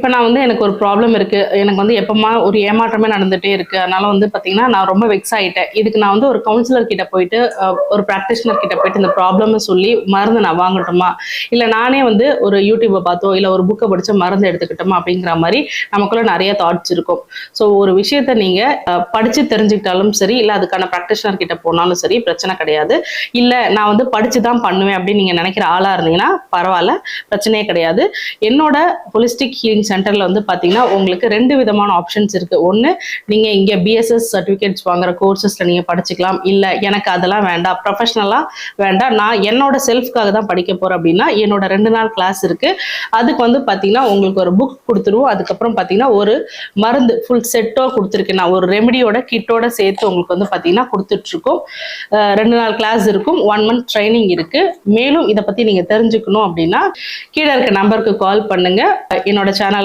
இப்போ நான் வந்து எனக்கு ஒரு ப்ராப்ளம் இருக்கு, எனக்கு வந்து எப்பமா ஒரு ஏமாற்றமே நடந்துட்டே இருக்கு. அதனால வந்து பார்த்தீங்கன்னா, நான் ரொம்ப வெக்ஸ் ஆயிட்டேன். இதுக்கு நான் வந்து ஒரு கவுன்சிலர் கிட்ட போயிட்டு, ஒரு பிராக்டிஷனர் கிட்ட போயிட்டு இந்த ப்ராப்ளம்னு சொல்லி மருந்து நான் வாங்கட்டுமா? இல்ல நானே வந்து ஒரு யூடியூப பார்த்தோ, இல்ல ஒரு புக்க படிச்சு மருந்து எடுத்துக்கிட்டோமா? அப்படிங்கிற மாரி நமக்குள்ள நெறைய தாட்ஸ் இருக்கும். ஸோ ஒரு விஷயத்த நீங்க படிச்சு தெரிஞ்சுக்கிட்டாலும் சரி, இல்ல அதுக்கான பிராக்டிஷனர் கிட்ட போனாலும் சரி பிரச்சனை கிடையாது. இல்ல நான் வந்து படிச்சு தான் பண்ணுவேன் அப்படின்னு நீங்க நினைக்கிற ஆளா இருந்தீங்கன்னா பரவால்ல, பிரச்சனையே கிடையாது. என்னோட ஹோலிஸ்டிக் ஹீலிங் சென்டர்ல வந்து பார்த்தீங்கன்னா, உங்களுக்கு 2 விதமான ஆப்ஷன்ஸ் இருக்கு. ஒண்ணு, நீங்க இங்க பிஎஸ்எஸ் சர்டிஃபிகேட்ஸ் வாங்குற கோர்சஸ்ல நீங்க படிச்சுக்கலாம். இல்ல எனக்கு அதெல்லாம் வேண்டாம், ப்ரொஃபஷனலா வேண்டாம், நான் என்னோட செல்ஃப்க்காக தான் படிக்க போறேன் அப்படின்னா, என்னோட 2 நாள் கிளாஸ் இருக்கு. அதுக்கு வந்து பார்த்தீங்கன்னா, உங்களுக்கு ஒரு புக் குடுத்துருவோம். அதுக்கப்புறம் பார்த்தீங்கன்னா, ஒரு மருந்து ஃபுல் செட்டோ குடுத்துருக்கேன். நான் ஒரு ரெமிடியோட கிட்டோட சேர்த்து உங்களுக்கு வந்து பார்த்தீங்கன்னா குடுத்துட்டுருக்கோம். 2 நாள் கிளாஸ் இருக்கும். 1 மந்த் ட்ரைனிங் இருக்கு. மேலும் இத பத்தி நீங்க தெரிஞ்சுக்கணும் அப்படின்னா, கீழ இருக்க நம்பருக்கு கால் பண்ணுங்க. என்னோட சேனல்